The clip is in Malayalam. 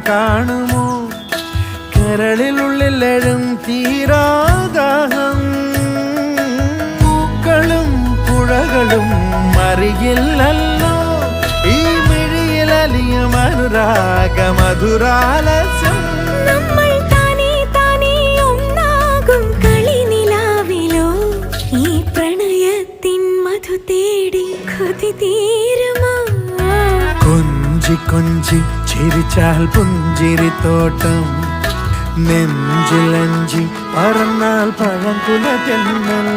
കാണുമോ കരളിനുള്ളിലെഴും തീരാദാഹം പൂക്കളും പുഴകളും അറിയില്ലല്ലോ ഈ മിഴിയിലലിയും അനുരാഗ മധുരാലസ്യം കൊഞ്ചി കൊഞ്ചി ചിരിച്ചാൽ പുഞ്ചിരിത്തോട്ടം നെഞ്ചിലഞ്ചി പറന്നാൽ പഴംകുല തെന്നൽ